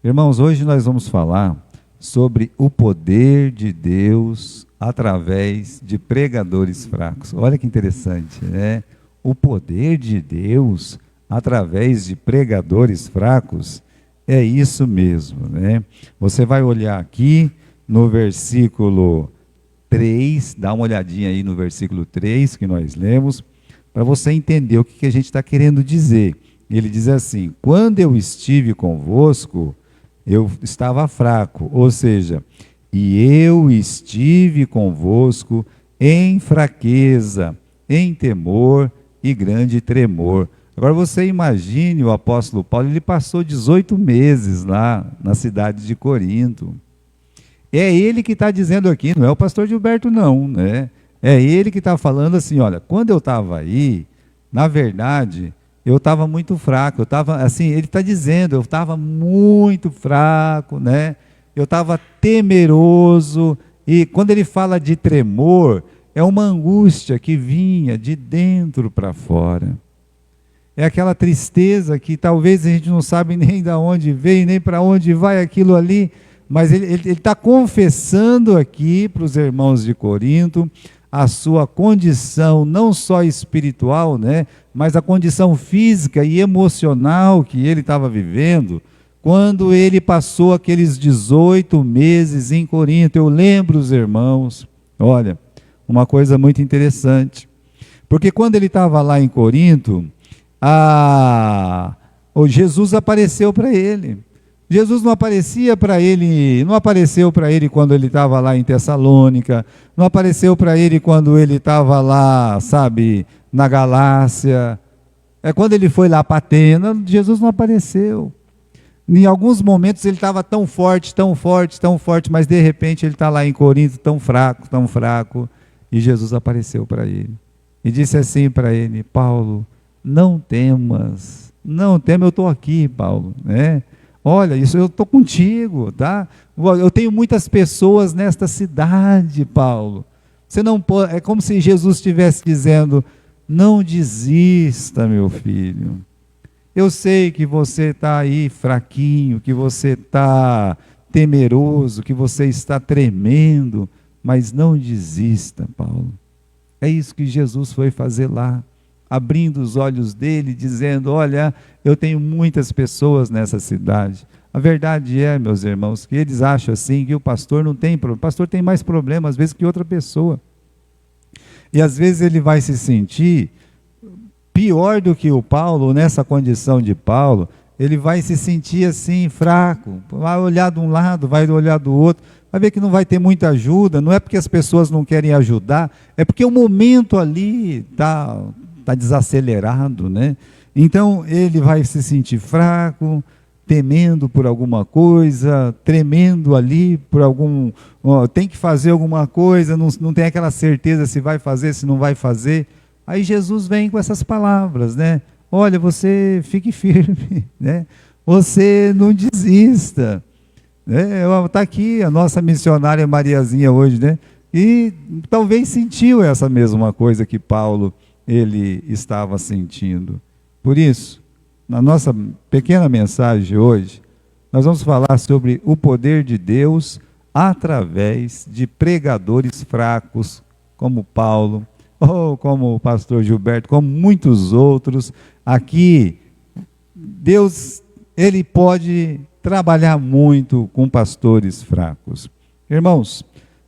Irmãos, hoje nós vamos falar sobre o poder de Deus através de pregadores fracos. Olha que interessante, né? O poder de Deus através de pregadores fracos, é isso mesmo, né? Você vai olhar aqui no versículo 3, dá uma olhadinha aí no versículo 3 que nós lemos, para você entender o que a gente está querendo dizer. Ele diz assim: quando eu estive convosco, eu estava fraco, ou seja, e eu estive convosco em fraqueza, em temor e grande tremor. Agora você imagine o apóstolo Paulo, ele passou 18 meses lá na cidade de Corinto. É ele que está dizendo aqui, não é o pastor Gilberto não, né? É ele que está falando assim, olha, quando eu estava aí, na verdade, eu estava muito fraco, eu estava, assim, ele está dizendo, eu estava muito fraco, né? Eu estava temeroso, e quando ele fala de tremor, é uma angústia que vinha de dentro para fora. É aquela tristeza que talvez a gente não sabe nem de onde veio, nem para onde vai aquilo ali, mas ele está confessando aqui para os irmãos de Corinto a sua condição, não só espiritual, né, mas a condição física e emocional que ele estava vivendo, quando ele passou aqueles 18 meses em Corinto. Eu lembro os irmãos, olha, uma coisa muito interessante, porque quando ele estava lá em Corinto, o Jesus apareceu para ele. Jesus não aparecia para ele, não apareceu para ele quando ele estava lá em Tessalônica, não apareceu para ele quando ele estava lá, sabe, na Galácia. Quando ele foi lá para Atena, Jesus não apareceu. Em alguns momentos ele estava tão forte, tão forte, tão forte, mas de repente ele está lá em Corinto tão fraco, e Jesus apareceu para ele. E disse assim para ele: Paulo, não temas, eu estou aqui, Paulo, né? Olha, isso eu estou contigo, tá? Eu tenho muitas pessoas nesta cidade, Paulo. Você não pode, é como se Jesus estivesse dizendo: não desista, meu filho. Eu sei que você está aí fraquinho, que você está temeroso, que você está tremendo, mas não desista, Paulo. É isso que Jesus foi fazer lá, abrindo os olhos dele, dizendo: olha, eu tenho muitas pessoas nessa cidade. A verdade é, meus irmãos, que eles acham assim, que o pastor não tem problema. O pastor tem mais problema, às vezes, que outra pessoa. E às vezes ele vai se sentir pior do que o Paulo, nessa condição de Paulo, ele vai se sentir assim, fraco, vai olhar de um lado, vai olhar do outro, vai ver que não vai ter muita ajuda. Não é porque as pessoas não querem ajudar, é porque o momento ali está desacelerado, né? Então ele vai se sentir fraco, temendo por alguma coisa, tremendo ali por tem que fazer alguma coisa, não tem aquela certeza se vai fazer, se não vai fazer. Aí Jesus vem com essas palavras, né? Olha, você fique firme, né? Você não desista. Está aqui a nossa missionária Mariazinha hoje, né? E talvez sentiu essa mesma coisa que Paulo ele estava sentindo. Por isso, na nossa pequena mensagem hoje, nós vamos falar sobre o poder de Deus através de pregadores fracos, como Paulo, ou como o pastor Gilberto, como muitos outros. Aqui, Deus, ele pode trabalhar muito com pastores fracos. Irmãos,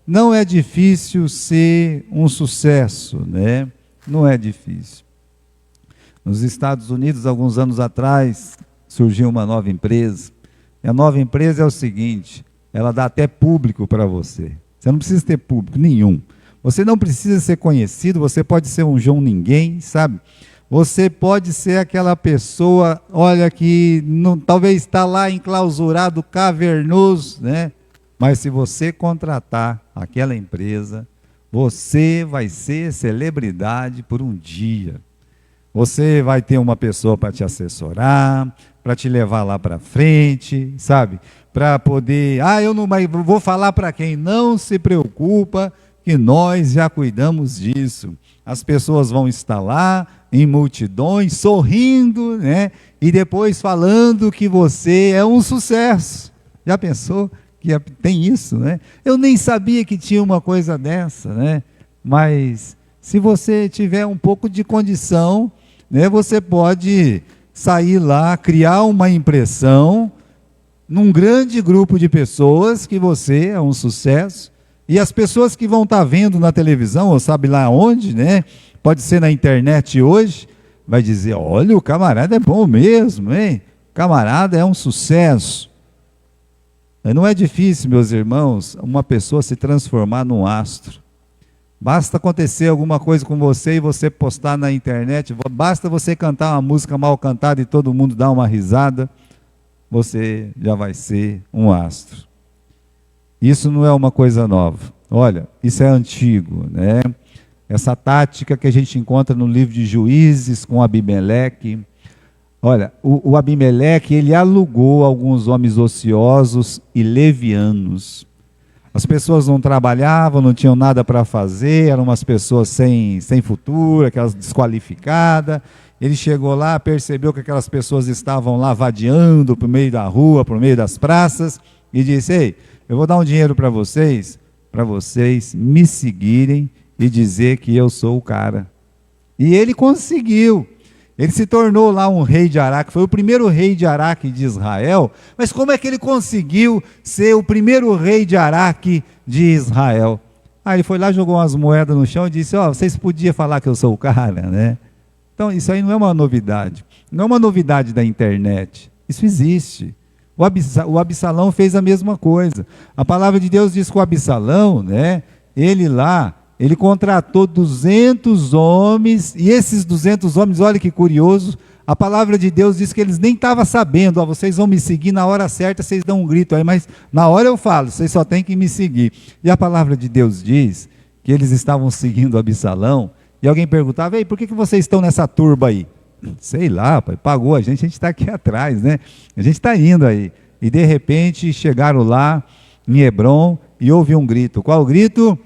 não é difícil ser um sucesso, né? Não é difícil. Nos Estados Unidos, alguns anos atrás, surgiu uma nova empresa. E a nova empresa é o seguinte: ela dá até público para você. Você não precisa ter público nenhum. Você não precisa ser conhecido, você pode ser um João Ninguém, sabe? Você pode ser aquela pessoa, olha, que não, talvez está lá enclausurado, cavernoso, né? Mas se você contratar aquela empresa, você vai ser celebridade por um dia. Você vai ter uma pessoa para te assessorar, para te levar lá para frente, sabe? Para poder, eu não vou falar para quem? Não se preocupa, que nós já cuidamos disso. As pessoas vão estar lá, em multidões, sorrindo, né? E depois falando que você é um sucesso. Já pensou que tem isso, né? Eu nem sabia que tinha uma coisa dessa, né? Mas se você tiver um pouco de condição, né, você pode sair lá, criar uma impressão num grande grupo de pessoas que você é um sucesso, e as pessoas que vão estar vendo na televisão, ou sabe lá onde, né? Pode ser na internet hoje, vai dizer, olha, o camarada é bom mesmo, hein? O camarada é um sucesso. Não é difícil, meus irmãos, uma pessoa se transformar num astro. Basta acontecer alguma coisa com você e você postar na internet, basta você cantar uma música mal cantada e todo mundo dar uma risada, você já vai ser um astro. Isso não é uma coisa nova. Olha, isso é antigo, né? Essa tática que a gente encontra no livro de Juízes com Abimeleque. Olha, o Abimeleque, ele alugou alguns homens ociosos e levianos. As pessoas não trabalhavam, não tinham nada para fazer, eram umas pessoas sem futuro, aquelas desqualificadas. Ele chegou lá, percebeu que aquelas pessoas estavam lá vadiando por meio da rua, por meio das praças, e disse, ei, eu vou dar um dinheiro para vocês me seguirem e dizer que eu sou o cara. E ele conseguiu. Ele se tornou lá um rei de Araque, foi o primeiro rei de Araque de Israel. Mas como é que ele conseguiu ser o primeiro rei de Araque de Israel? Ele foi lá, jogou umas moedas no chão e disse, vocês podiam falar que eu sou o cara, né? Então isso aí não é uma novidade, não é uma novidade da internet, isso existe. O Absalão fez a mesma coisa. A palavra de Deus diz que o Absalão, né, ele contratou 200 homens, e esses 200 homens, olha que curioso, a palavra de Deus diz que eles nem estavam sabendo, vocês vão me seguir na hora certa, vocês dão um grito aí, mas na hora eu falo, vocês só têm que me seguir. E a palavra de Deus diz que eles estavam seguindo Absalão, e alguém perguntava, ei, por que vocês estão nessa turba aí? Sei lá, pai, pagou a gente está aqui atrás, né? A gente está indo aí. E de repente chegaram lá em Hebrom e houve um grito. Qual o grito?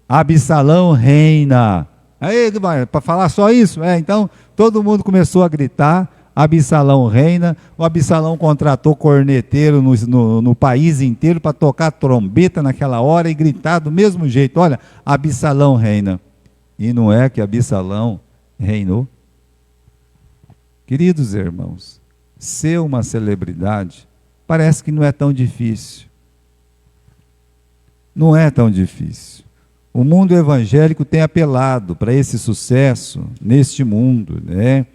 Absalão reina. Aí, para falar só isso? Então todo mundo começou a gritar, Absalão reina. O Absalão contratou corneteiro no país inteiro para tocar trombeta naquela hora e gritar do mesmo jeito, olha, Absalão reina. E não é que Absalão reinou? Queridos irmãos, ser uma celebridade parece que não é tão difícil. Não é tão difícil. O mundo evangélico tem apelado para esse sucesso neste mundo, né?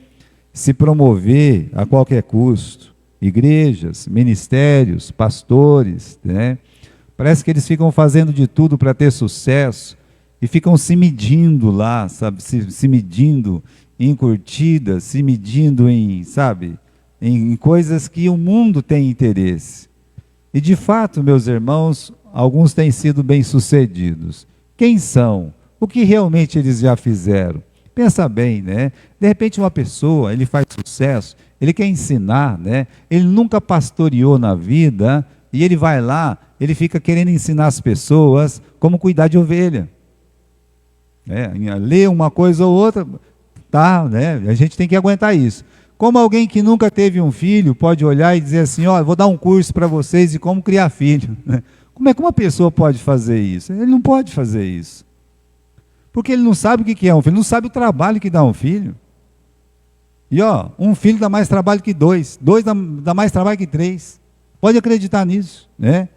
Se promover a qualquer custo. Igrejas, ministérios, pastores, né? Parece que eles ficam fazendo de tudo para ter sucesso e ficam se medindo lá, sabe? Se medindo em curtidas, se medindo em, sabe, em coisas que o mundo tem interesse. E de fato, meus irmãos, alguns têm sido bem-sucedidos. Quem são? O que realmente eles já fizeram? Pensa bem, né? De repente uma pessoa, ele faz sucesso, ele quer ensinar, né? Ele nunca pastoreou na vida, e ele vai lá, ele fica querendo ensinar as pessoas como cuidar de ovelha. Lê uma coisa ou outra, tá, né? A gente tem que aguentar isso. Como alguém que nunca teve um filho pode olhar e dizer assim, vou dar um curso para vocês de como criar filho. Como é que uma pessoa pode fazer isso? Ele não pode fazer isso. Porque ele não sabe o que é um filho, não sabe o trabalho que dá um filho. E um filho dá mais trabalho que dois dá mais trabalho que três. Pode acreditar nisso, né?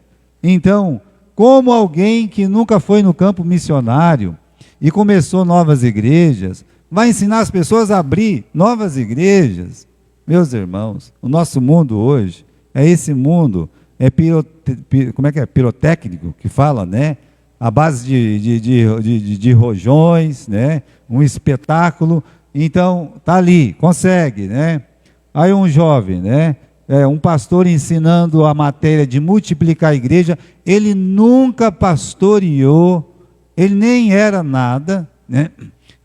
Então, como alguém que nunca foi no campo missionário e começou novas igrejas, vai ensinar as pessoas a abrir novas igrejas? Meus irmãos, o nosso mundo hoje é esse mundo, como é que é? Pirotécnico, que fala, né? A base de rojões, né? Um espetáculo. Então, tá ali, consegue, né? Aí um jovem, né? Um pastor ensinando a matéria de multiplicar a igreja, ele nunca pastoreou, ele nem era nada, né?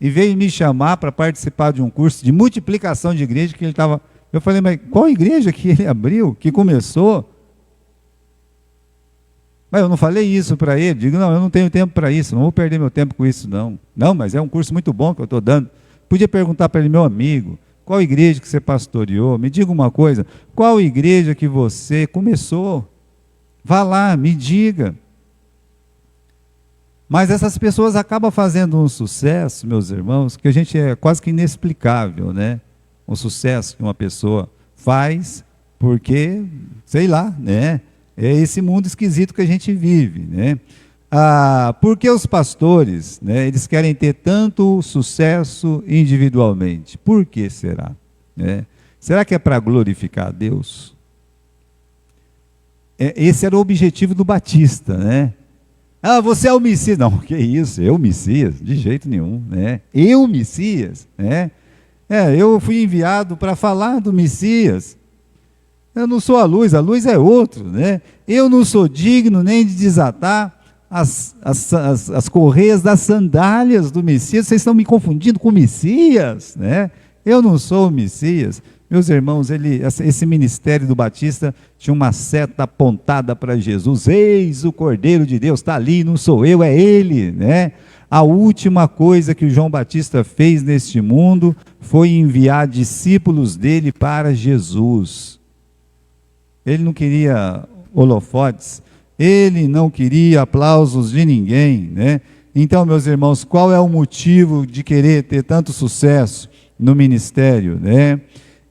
E veio me chamar para participar de um curso de multiplicação de igreja que ele estava. Eu falei, mas qual igreja que ele abriu, que começou? Mas eu não falei isso para ele, digo, não, eu não tenho tempo para isso, não vou perder meu tempo com isso não. Não, mas é um curso muito bom que eu estou dando. Podia perguntar para ele: meu amigo, qual igreja que você pastoreou? Me diga uma coisa, qual igreja que você começou? Vá lá, me diga. Mas essas pessoas acabam fazendo um sucesso, meus irmãos, que a gente é quase que inexplicável, né? O sucesso que uma pessoa faz, porque, sei lá, né? É esse mundo esquisito que a gente vive, né? Porque os pastores, né, eles querem ter tanto sucesso individualmente? Por que será? Né? Será que é para glorificar a Deus? Esse era o objetivo do Batista, né? Você é o Messias. Não, que isso, eu Messias? De jeito nenhum, né? Eu Messias, né? Eu fui enviado para falar do Messias. Eu não sou a luz é outro, né? Eu não sou digno nem de desatar as correias das sandálias do Messias. Vocês estão me confundindo com o Messias, né? Eu não sou o Messias. Meus irmãos, esse ministério do Batista tinha uma seta apontada para Jesus. Eis o Cordeiro de Deus, está ali, não sou eu, é ele, né? A última coisa que o João Batista fez neste mundo foi enviar discípulos dele para Jesus. Ele não queria holofotes, ele não queria aplausos de ninguém, né? Então, meus irmãos, qual é o motivo de querer ter tanto sucesso no ministério, né?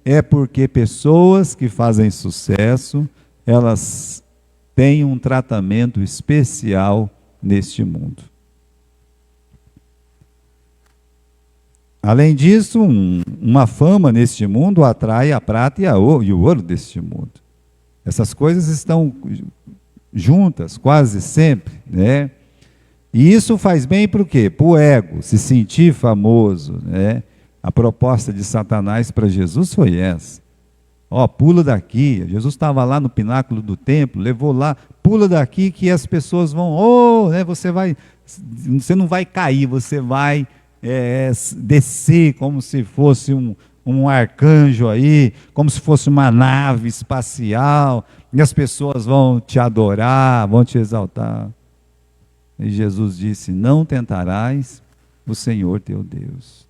É porque pessoas que fazem sucesso, elas têm um tratamento especial neste mundo. Além disso, uma fama neste mundo atrai a prata e o ouro deste mundo. Essas coisas estão juntas quase sempre, né? E isso faz bem para o quê? Para o ego, se sentir famoso, né? A proposta de Satanás para Jesus foi essa. Pula daqui. Jesus estava lá no pináculo do templo, levou lá, pula daqui que as pessoas vão, né? Você não vai cair, você vai descer como se fosse um arcanjo aí, como se fosse uma nave espacial, e as pessoas vão te adorar, vão te exaltar. E Jesus disse: não tentarás o Senhor teu Deus.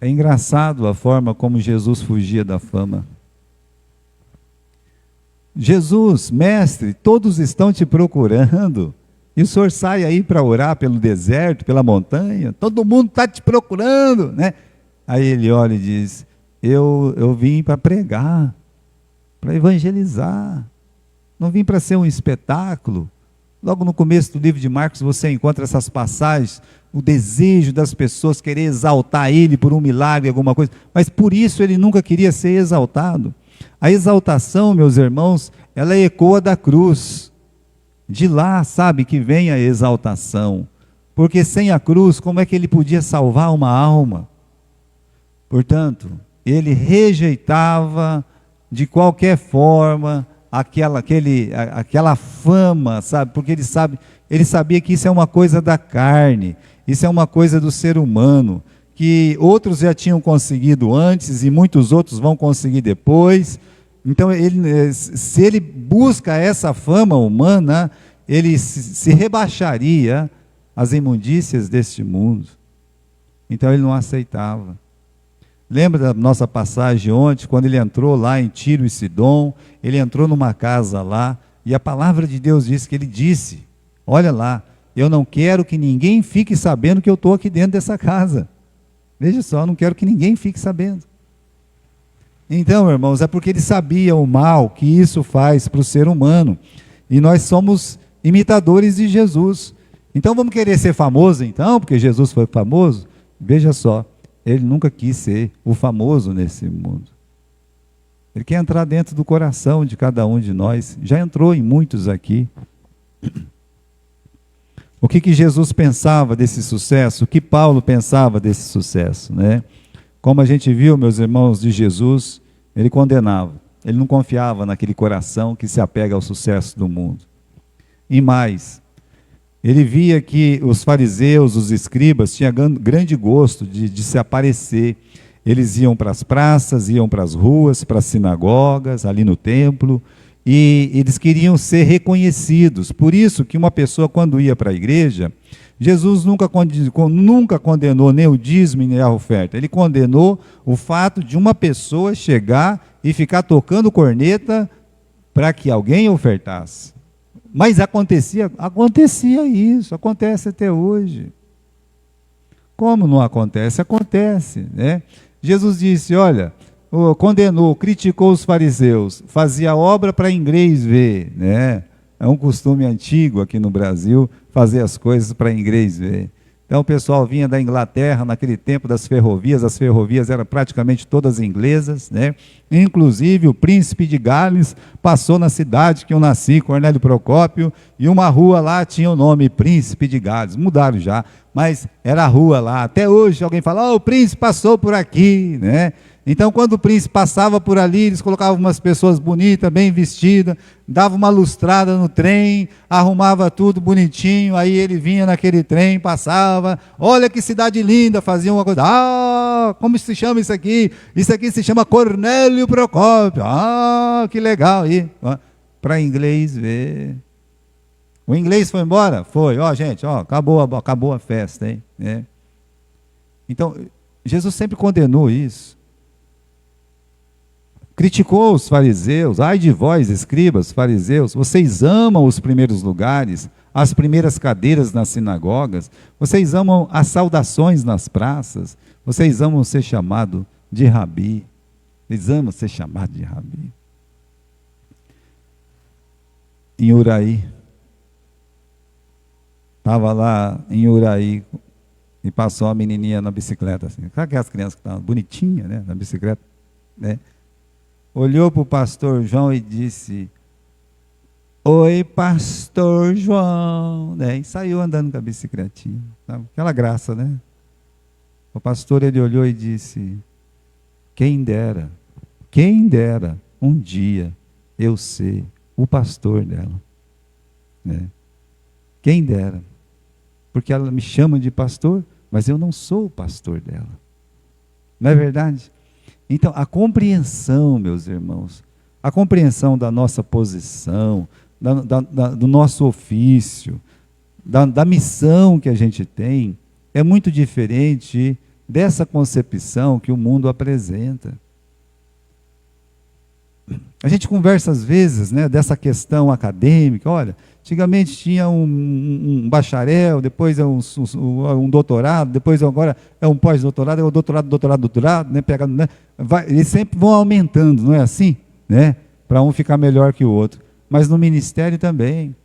É engraçado a forma como Jesus fugia da fama. Jesus, mestre, todos estão te procurando, e o senhor sai aí para orar pelo deserto, pela montanha, todo mundo está te procurando, né? Aí ele olha e diz: eu vim para pregar, para evangelizar, não vim para ser um espetáculo. Logo no começo do livro de Marcos você encontra essas passagens, o desejo das pessoas querer exaltar ele por um milagre, alguma coisa, mas por isso ele nunca queria ser exaltado. A exaltação, meus irmãos, ela ecoa da cruz. De lá, sabe, que vem a exaltação, porque sem a cruz, como é que ele podia salvar uma alma? Portanto, ele rejeitava de qualquer forma aquela fama, sabe? Porque ele sabia que isso é uma coisa da carne, isso é uma coisa do ser humano, que outros já tinham conseguido antes e muitos outros vão conseguir depois. Então, se ele busca essa fama humana, ele se rebaixaria às imundícias deste mundo. Então, ele não aceitava. Lembra da nossa passagem ontem, quando ele entrou lá em Tiro e Sidom, ele entrou numa casa lá, e a palavra de Deus diz que ele disse: olha lá, eu não quero que ninguém fique sabendo que eu estou aqui dentro dessa casa. Veja só, eu não quero que ninguém fique sabendo. Então, irmãos, é porque ele sabia o mal que isso faz para o ser humano, e nós somos imitadores de Jesus. Então vamos querer ser famosos então, porque Jesus foi famoso? Veja só, ele nunca quis ser o famoso nesse mundo. Ele quer entrar dentro do coração de cada um de nós. Já entrou em muitos aqui. O que Jesus pensava desse sucesso? O que Paulo pensava desse sucesso, né? Como a gente viu, meus irmãos, de Jesus, ele condenava. Ele não confiava naquele coração que se apega ao sucesso do mundo. E mais, ele via que os fariseus, os escribas, tinham grande gosto de se aparecer. Eles iam para as praças, iam para as ruas, para as sinagogas, ali no templo, e eles queriam ser reconhecidos. Por isso que uma pessoa, quando ia para a igreja, Jesus nunca condenou nem o dízimo nem a oferta. Ele condenou o fato de uma pessoa chegar e ficar tocando corneta para que alguém ofertasse. Mas acontecia isso, acontece até hoje. Como não acontece? Acontece, né? Jesus disse, olha, condenou, criticou os fariseus, fazia obra para inglês ver, né? É um costume antigo aqui no Brasil, fazer as coisas para inglês ver. Então o pessoal vinha da Inglaterra, naquele tempo das ferrovias, as ferrovias eram praticamente todas inglesas, né? Inclusive o príncipe de Gales passou na cidade que eu nasci, Cornélio Procópio, e uma rua lá tinha o nome Príncipe de Gales, mudaram já, mas era a rua lá. Até hoje alguém fala, o príncipe passou por aqui, né? Então, quando o príncipe passava por ali, eles colocavam umas pessoas bonitas, bem vestidas, dava uma lustrada no trem, arrumava tudo bonitinho, aí ele vinha naquele trem, passava, olha que cidade linda, fazia uma coisa, como se chama isso aqui? Isso aqui se chama Cornélio Procópio, que legal, aí, para inglês ver. O inglês foi embora? Foi, gente, acabou a festa, hein? É. Então, Jesus sempre condenou isso. Criticou os fariseus, ai de vós, escribas, fariseus, vocês amam os primeiros lugares, as primeiras cadeiras nas sinagogas, vocês amam as saudações nas praças, vocês amam ser chamado de rabi, vocês amam ser chamado de rabi. Em Uraí, estava lá em Uraí, e passou uma menininha na bicicleta, assim, sabe aquelas crianças que estavam bonitinhas, né, na bicicleta, né? Olhou para o pastor João e disse, oi, pastor João, né? E saiu andando com a bicicletinha, sabe? Aquela graça, né? O pastor, ele olhou e disse, quem dera um dia eu ser o pastor dela, né? Quem dera, porque ela me chama de pastor, mas eu não sou o pastor dela, não é verdade? Então, a compreensão, meus irmãos, a compreensão da nossa posição, do nosso ofício, da missão que a gente tem, é muito diferente dessa concepção que o mundo apresenta. A gente conversa às vezes, né, dessa questão acadêmica, olha, antigamente tinha um bacharel, depois é um doutorado, depois agora é um pós-doutorado, é o doutorado, né, pegando, né, eles sempre vão aumentando, não é assim? Né, para um ficar melhor que o outro. Mas no ministério também.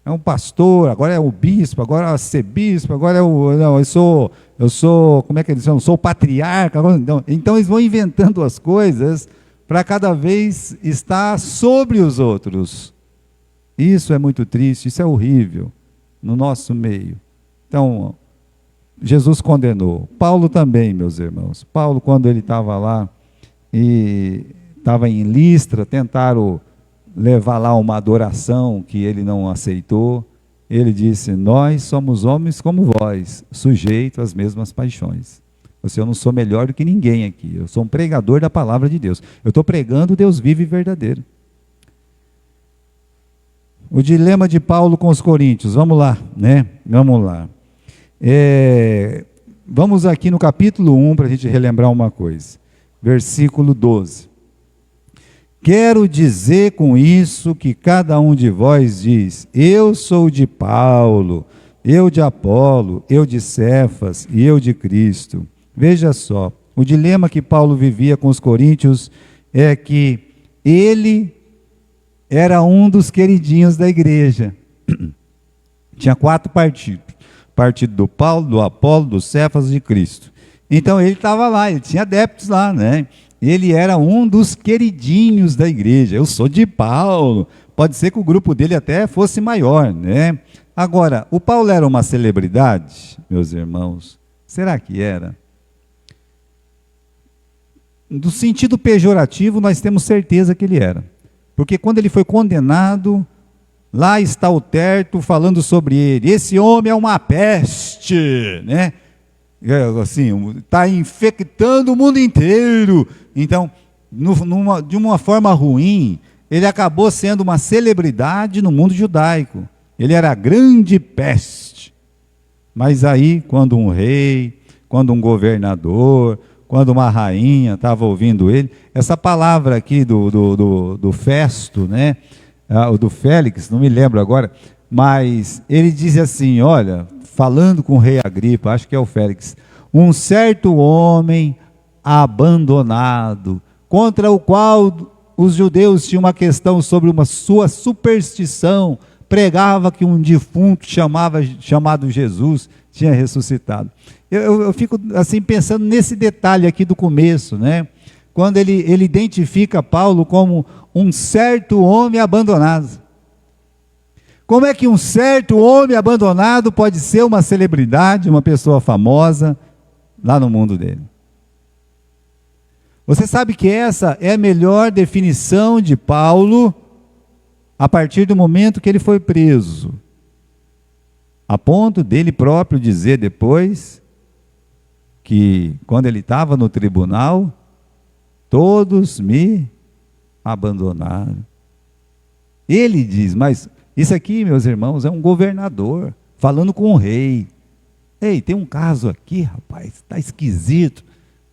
É um pastor, agora é o bispo, agora é o arcebispo, agora é eu sou, como é que eles chamam? Sou o patriarca. Então eles vão inventando as coisas para cada vez estar sobre os outros. Isso é muito triste, isso é horrível no nosso meio. Então, Jesus condenou. Paulo também, meus irmãos. Paulo, quando ele estava lá, e estava em Listra, tentaram levar lá uma adoração que ele não aceitou. Ele disse, nós somos homens como vós, sujeitos às mesmas paixões. Eu não sou melhor do que ninguém aqui, eu sou um pregador da palavra de Deus. Eu estou pregando Deus vivo e verdadeiro. O dilema de Paulo com os coríntios, vamos lá, né? Vamos lá. Vamos aqui no capítulo 1 para a gente relembrar uma coisa. Versículo 12. Quero dizer com isso que cada um de vós diz, eu sou de Paulo, eu de Apolo, eu de Cefas e eu de Cristo. Veja só, o dilema que Paulo vivia com os coríntios é que ele era um dos queridinhos da igreja. Tinha 4 partidos. Partido do Paulo, do Apolo, do Cefas e de Cristo. Então ele estava lá, ele tinha adeptos lá, né? Ele era um dos queridinhos da igreja. Eu sou de Paulo. Pode ser que o grupo dele até fosse maior, né? Agora, o Paulo era uma celebridade, meus irmãos? Será que era? No sentido pejorativo, nós temos certeza que ele era. Porque quando ele foi condenado, lá está o Terto falando sobre ele. Esse homem é uma peste, né? Assim, está infectando o mundo inteiro. Então, de uma forma ruim, ele acabou sendo uma celebridade no mundo judaico. Ele era a grande peste. Mas aí, quando um rei, quando um governador, quando uma rainha estava ouvindo ele, essa palavra aqui do Festo, né? O do Félix, não me lembro agora, mas ele diz assim, olha, falando com o rei Agripa, acho que é o Félix, um certo homem abandonado, contra o qual os judeus tinham uma questão sobre uma sua superstição, pregava que um defunto chamado Jesus tinha ressuscitado. Eu fico assim pensando nesse detalhe aqui do começo, né? Quando ele identifica Paulo como um certo homem abandonado. Como é que um certo homem abandonado pode ser uma celebridade, uma pessoa famosa lá no mundo dele? Você sabe que essa é a melhor definição de Paulo a partir do momento que ele foi preso, a ponto dele próprio dizer depois que quando ele estava no tribunal, todos me abandonaram. Ele diz, mas isso aqui, meus irmãos, é um governador falando com o rei. Ei, tem um caso aqui, rapaz, está esquisito.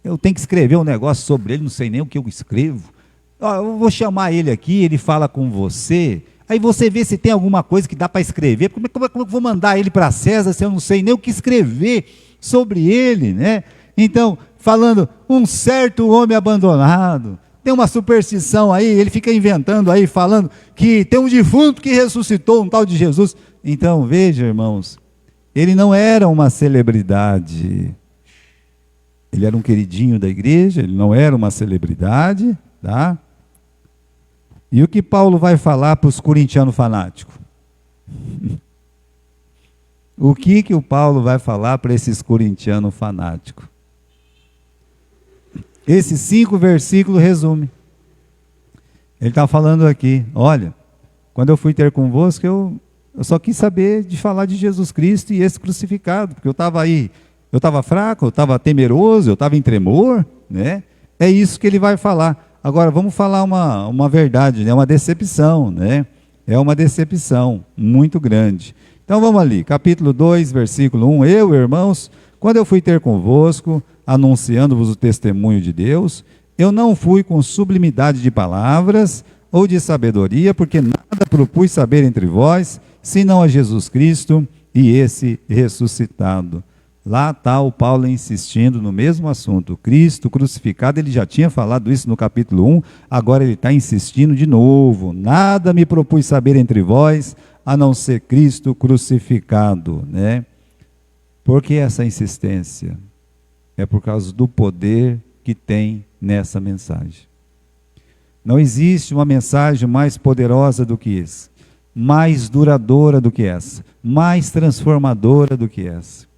Eu tenho que escrever um negócio sobre ele, não sei nem o que eu escrevo. Eu vou chamar ele aqui, ele fala com você, aí você vê se tem alguma coisa que dá para escrever. Como é que eu vou mandar ele para César se eu não sei nem o que escrever sobre ele, né? Então, falando, um certo homem abandonado, tem uma superstição aí, ele fica inventando aí, falando que tem um defunto que ressuscitou, um tal de Jesus. Então, veja, irmãos, ele não era uma celebridade. Ele era um queridinho da igreja, ele não era uma celebridade, tá? E o que Paulo vai falar para os corintianos fanáticos? O que o Paulo vai falar para esses corintianos fanáticos? Esses 5 versículos resumem. Ele está falando aqui, olha, quando eu fui ter convosco, eu só quis saber de falar de Jesus Cristo e esse crucificado, porque eu estava aí, eu estava fraco, eu estava temeroso, eu estava em tremor, né? É isso que ele vai falar. Agora, vamos falar uma verdade, né? Uma decepção, né? É uma decepção muito grande. Então, vamos ali, capítulo 2, versículo 1. Eu, irmãos, quando eu fui ter convosco, anunciando-vos o testemunho de Deus, eu não fui com sublimidade de palavras ou de sabedoria, porque nada propus saber entre vós, senão a Jesus Cristo e esse ressuscitado. Lá está o Paulo insistindo no mesmo assunto, Cristo crucificado. Ele já tinha falado isso no capítulo 1, agora ele está insistindo de novo, nada me propus saber entre vós, a não ser Cristo crucificado, né? Por que essa insistência? É por causa do poder que tem nessa mensagem. Não existe uma mensagem mais poderosa do que essa, mais duradoura do que essa, mais transformadora do que essa.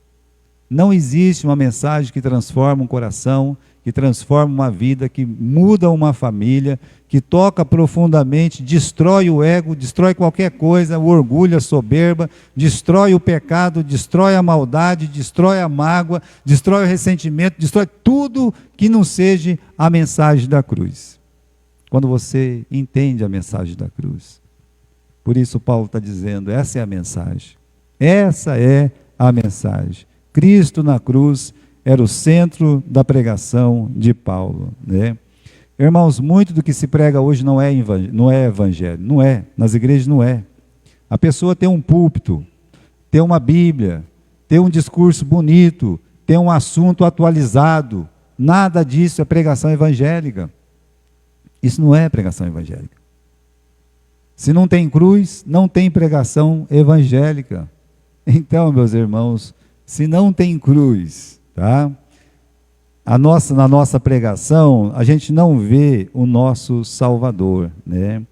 Não existe uma mensagem que transforma um coração, que transforma uma vida, que muda uma família, que toca profundamente, destrói o ego, destrói qualquer coisa, o orgulho, a soberba, destrói o pecado, destrói a maldade, destrói a mágoa, destrói o ressentimento, destrói tudo que não seja a mensagem da cruz. Quando você entende a mensagem da cruz. Por isso Paulo está dizendo, essa é a mensagem. Essa é a mensagem. Cristo na cruz era o centro da pregação de Paulo, né? Irmãos, muito do que se prega hoje não é evangelho, não é, nas igrejas não é. A pessoa tem um púlpito, tem uma Bíblia, tem um discurso bonito, tem um assunto atualizado, nada disso é pregação evangélica. Isso não é pregação evangélica. Se não tem cruz, não tem pregação evangélica. Então, meus irmãos, se não tem cruz, tá? Na nossa pregação, a gente não vê o nosso Salvador, né?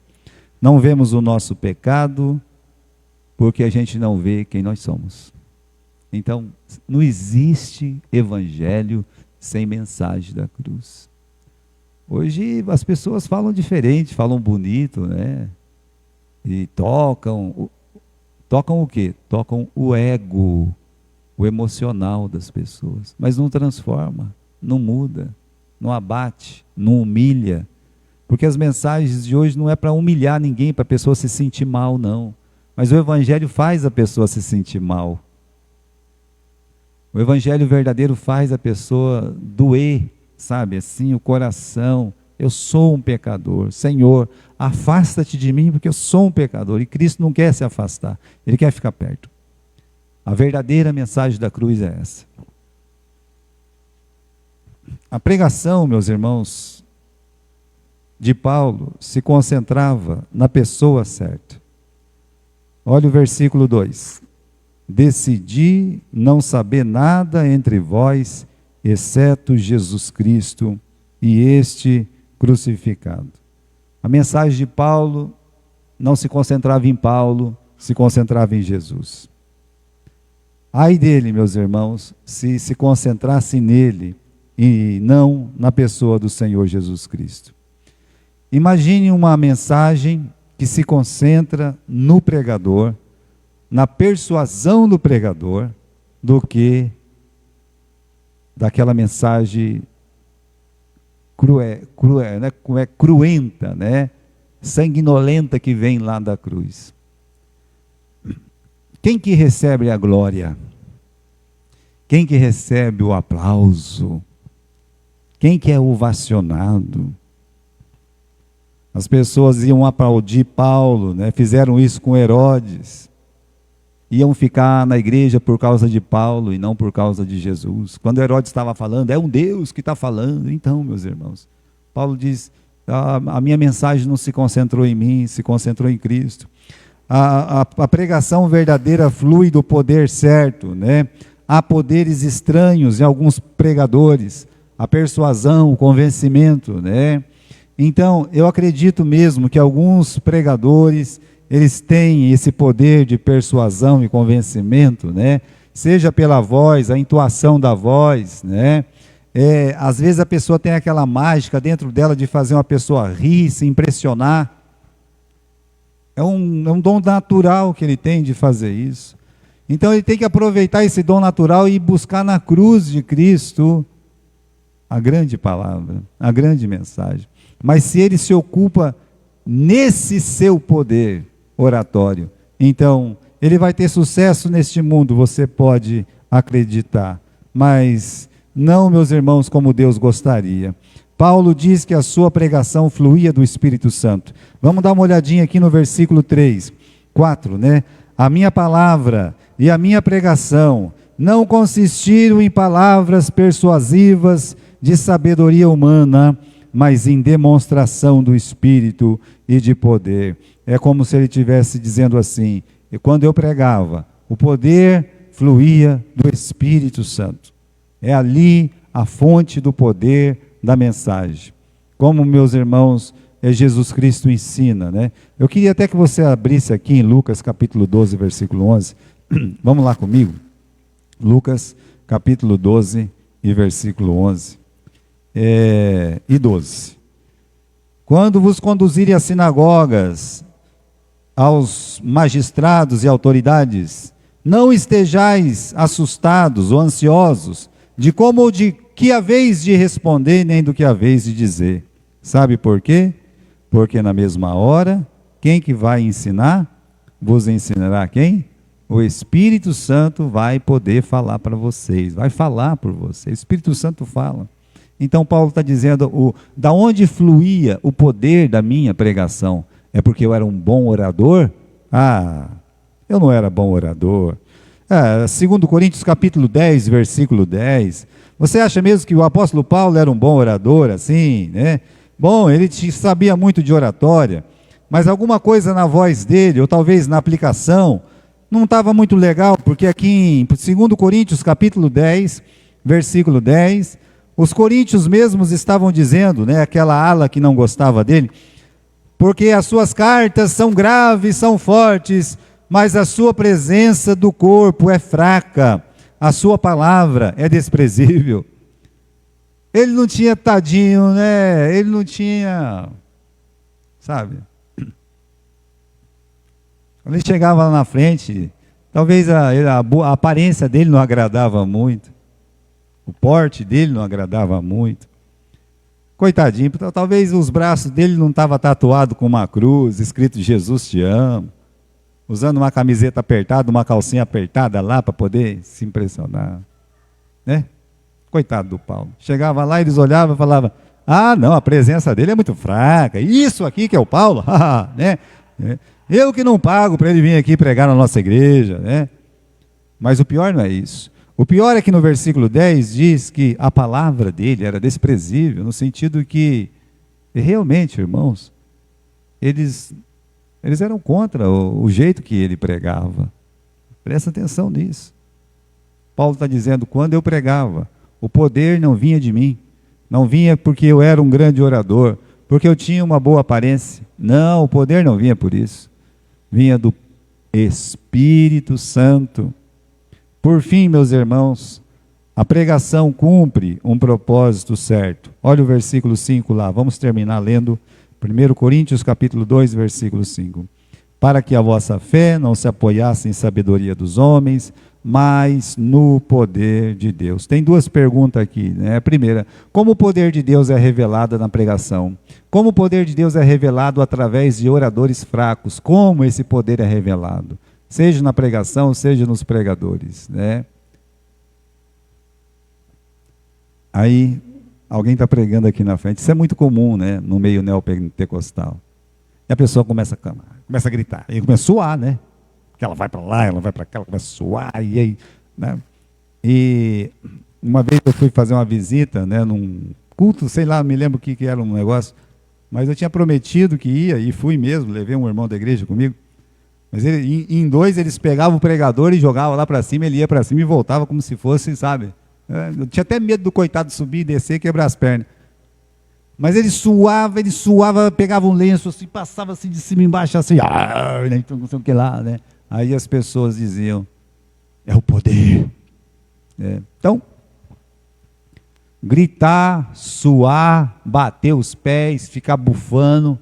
Não vemos o nosso pecado, porque a gente não vê quem nós somos. Então, não existe evangelho sem mensagem da cruz. Hoje as pessoas falam diferente, falam bonito, né? E tocam o quê? Tocam o ego, o emocional das pessoas, mas não transforma, não muda, não abate, não humilha, porque as mensagens de hoje não é para humilhar ninguém, para a pessoa se sentir mal, não, mas o evangelho faz a pessoa se sentir mal, O evangelho verdadeiro faz a pessoa doer, sabe, assim, o coração. Eu sou um pecador, Senhor, afasta-te de mim porque eu sou um pecador. E Cristo não quer se afastar, Ele quer ficar perto. A verdadeira mensagem da cruz é essa. A pregação, meus irmãos, de Paulo se concentrava na pessoa certa. Olha o versículo 2. Decidi não saber nada entre vós, exceto Jesus Cristo e este crucificado. A mensagem de Paulo não se concentrava em Paulo, se concentrava em Jesus. Ai dele, meus irmãos, se concentrasse nele e não na pessoa do Senhor Jesus Cristo. Imagine uma mensagem que se concentra no pregador, na persuasão do pregador, do que daquela mensagem cruenta, né? Sanguinolenta que vem lá da cruz. Quem que recebe a glória? Quem que recebe o aplauso? Quem que é ovacionado? As pessoas iam aplaudir Paulo, né? Fizeram isso com Herodes. Iam ficar na igreja por causa de Paulo e não por causa de Jesus. Quando Herodes estava falando, é um Deus que está falando. Então, meus irmãos, Paulo diz, a minha mensagem não se concentrou em mim, se concentrou em Cristo. A pregação verdadeira flui do poder certo, né? Há poderes estranhos em alguns pregadores, a persuasão, o convencimento, né? Então, eu acredito mesmo que alguns pregadores, eles têm esse poder de persuasão e convencimento, né? Seja pela voz, a intuação da voz, né? Às vezes a pessoa tem aquela mágica dentro dela de fazer uma pessoa rir, se impressionar. É um dom natural que ele tem de fazer isso. Então ele tem que aproveitar esse dom natural e buscar na cruz de Cristo a grande palavra, a grande mensagem. Mas se ele se ocupa nesse seu poder oratório, então ele vai ter sucesso neste mundo, você pode acreditar. Mas não, meus irmãos, como Deus gostaria. Paulo diz que a sua pregação fluía do Espírito Santo. Vamos dar uma olhadinha aqui no versículo 4, né? A minha palavra e a minha pregação não consistiram em palavras persuasivas de sabedoria humana, mas em demonstração do Espírito e de poder. É como se ele estivesse dizendo assim, e quando eu pregava, o poder fluía do Espírito Santo. É ali a fonte do poder da mensagem. Como, meus irmãos, Jesus Cristo ensina, né? Eu queria até que você abrisse aqui em Lucas capítulo 12, versículo 11. Vamos lá comigo? Lucas capítulo 12 e versículo 11 e 12. Quando vos conduzirem às sinagogas, aos magistrados e autoridades, não estejais assustados ou ansiosos de como ou de que haveis de responder, nem do que haveis de dizer. Sabe por quê? Porque na mesma hora, quem que vai ensinar? Vos ensinará quem? O Espírito Santo vai poder falar para vocês, vai falar por vocês. O Espírito Santo fala. Então Paulo está dizendo, da onde fluía o poder da minha pregação? É porque eu era um bom orador? Ah, eu não era bom orador. 2 Coríntios capítulo 10, versículo 10. Você acha mesmo que o apóstolo Paulo era um bom orador, assim, né? Bom, ele sabia muito de oratória, mas alguma coisa na voz dele, ou talvez na aplicação, não estava muito legal, porque aqui em 2 Coríntios capítulo 10, versículo 10, os coríntios mesmos estavam dizendo, né, aquela ala que não gostava dele, porque as suas cartas são graves, são fortes, mas a sua presença do corpo é fraca, a sua palavra é desprezível. Ele não tinha tadinho, né? Ele não tinha, sabe? Quando ele chegava lá na frente, talvez a aparência dele não agradava muito, o porte dele não agradava muito. Coitadinho, talvez os braços dele não estavam tatuados com uma cruz, escrito Jesus te amo, usando uma camiseta apertada, uma calcinha apertada lá para poder se impressionar. né? Coitado do Paulo. Chegava lá, eles olhavam e falavam: ah, não, a presença dele é muito fraca. Isso aqui que é o Paulo, né? Eu que não pago para ele vir aqui pregar na nossa igreja, né? Mas o pior não é isso. O pior é que no versículo 10 diz que a palavra dele era desprezível, no sentido que, realmente, irmãos, eles eram contra o jeito que ele pregava. Presta atenção nisso. Paulo está dizendo: quando eu pregava, o poder não vinha de mim, não vinha porque eu era um grande orador, porque eu tinha uma boa aparência. Não, o poder não vinha por isso. Vinha do Espírito Santo. Por fim, meus irmãos, a pregação cumpre um propósito certo. Olha o versículo 5 lá, vamos terminar lendo 1 Coríntios capítulo 2, versículo 5. Para que a vossa fé não se apoiasse em sabedoria dos homens, mas no poder de Deus. Tem duas perguntas aqui, né? A primeira: como o poder de Deus é revelado na pregação? Como o poder de Deus é revelado através de oradores fracos? Como esse poder é revelado? Seja na pregação, seja nos pregadores, né? Aí, alguém está pregando aqui na frente. Isso é muito comum, né? No meio neopentecostal. E a pessoa começa a clamar, começa a gritar, e começa a suar, né? Que ela vai para lá, ela vai para cá, ela começa a suar, e aí, né? E uma vez eu fui fazer uma visita, né, num culto, sei lá, não me lembro o que era um negócio, mas eu tinha prometido que ia, e fui mesmo, levei um irmão da igreja comigo. Mas em dois eles pegavam o pregador e jogavam lá para cima, ele ia para cima e voltava como se fosse, sabe? Eu tinha até medo do coitado subir e descer e quebrar as pernas. Mas ele suava, pegava um lenço assim, passava assim de cima e embaixo, assim, não sei o que lá, né? Aí as pessoas diziam: é o poder. Então, gritar, suar, bater os pés, ficar bufando,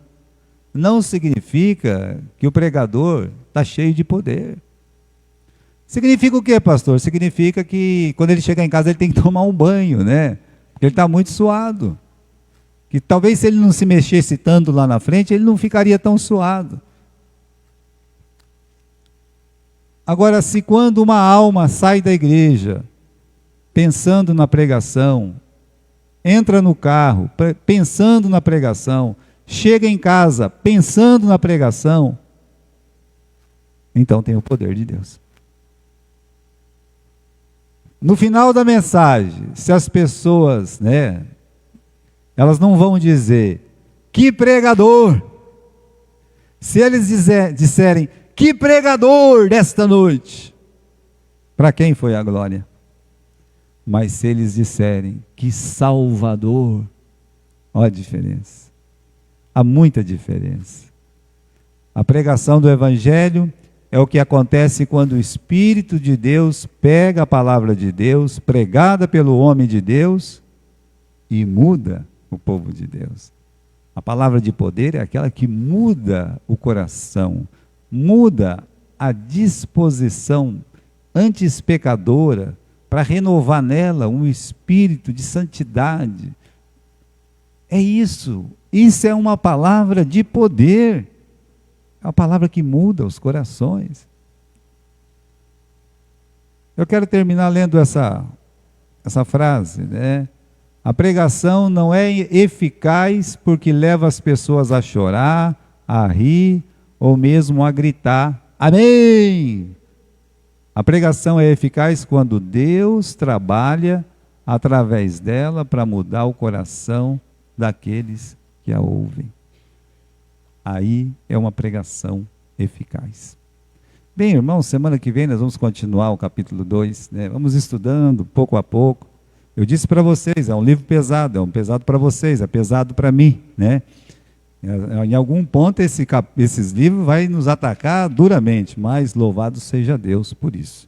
não significa que o pregador está cheio de poder. Significa o quê, pastor? Significa que quando ele chegar em casa ele tem que tomar um banho, né? Porque ele está muito suado. Que talvez se ele não se mexesse tanto lá na frente, ele não ficaria tão suado. Agora, se quando uma alma sai da igreja, pensando na pregação, entra no carro, pensando na pregação, chega em casa, pensando na pregação, então tem o poder de Deus. No final da mensagem, se as pessoas, né, elas não vão dizer: que pregador! Se eles disserem: que pregador desta noite! Para quem foi a glória? Mas se eles disserem: que Salvador! Olha a diferença. Há muita diferença. A pregação do Evangelho é o que acontece quando o Espírito de Deus pega a palavra de Deus, pregada pelo homem de Deus, e muda o povo de Deus. A palavra de poder é aquela que muda o coração, muda a disposição antes pecadora, para renovar nela um espírito de santidade. É isso. Isso é uma palavra de poder. É uma palavra que muda os corações. Eu quero terminar lendo essa frase, né? A pregação não é eficaz porque leva as pessoas a chorar, a rir ou mesmo a gritar: amém! A pregação é eficaz quando Deus trabalha através dela para mudar o coração daqueles que a ouvem. Aí é uma pregação eficaz. Bem, irmãos, semana que vem nós vamos continuar o capítulo 2, né? Vamos estudando pouco a pouco. Eu disse para vocês, é um livro pesado, é um pesado para vocês, é pesado para mim, né? Em algum ponto esses livros vai nos atacar duramente, mas louvado seja Deus por isso.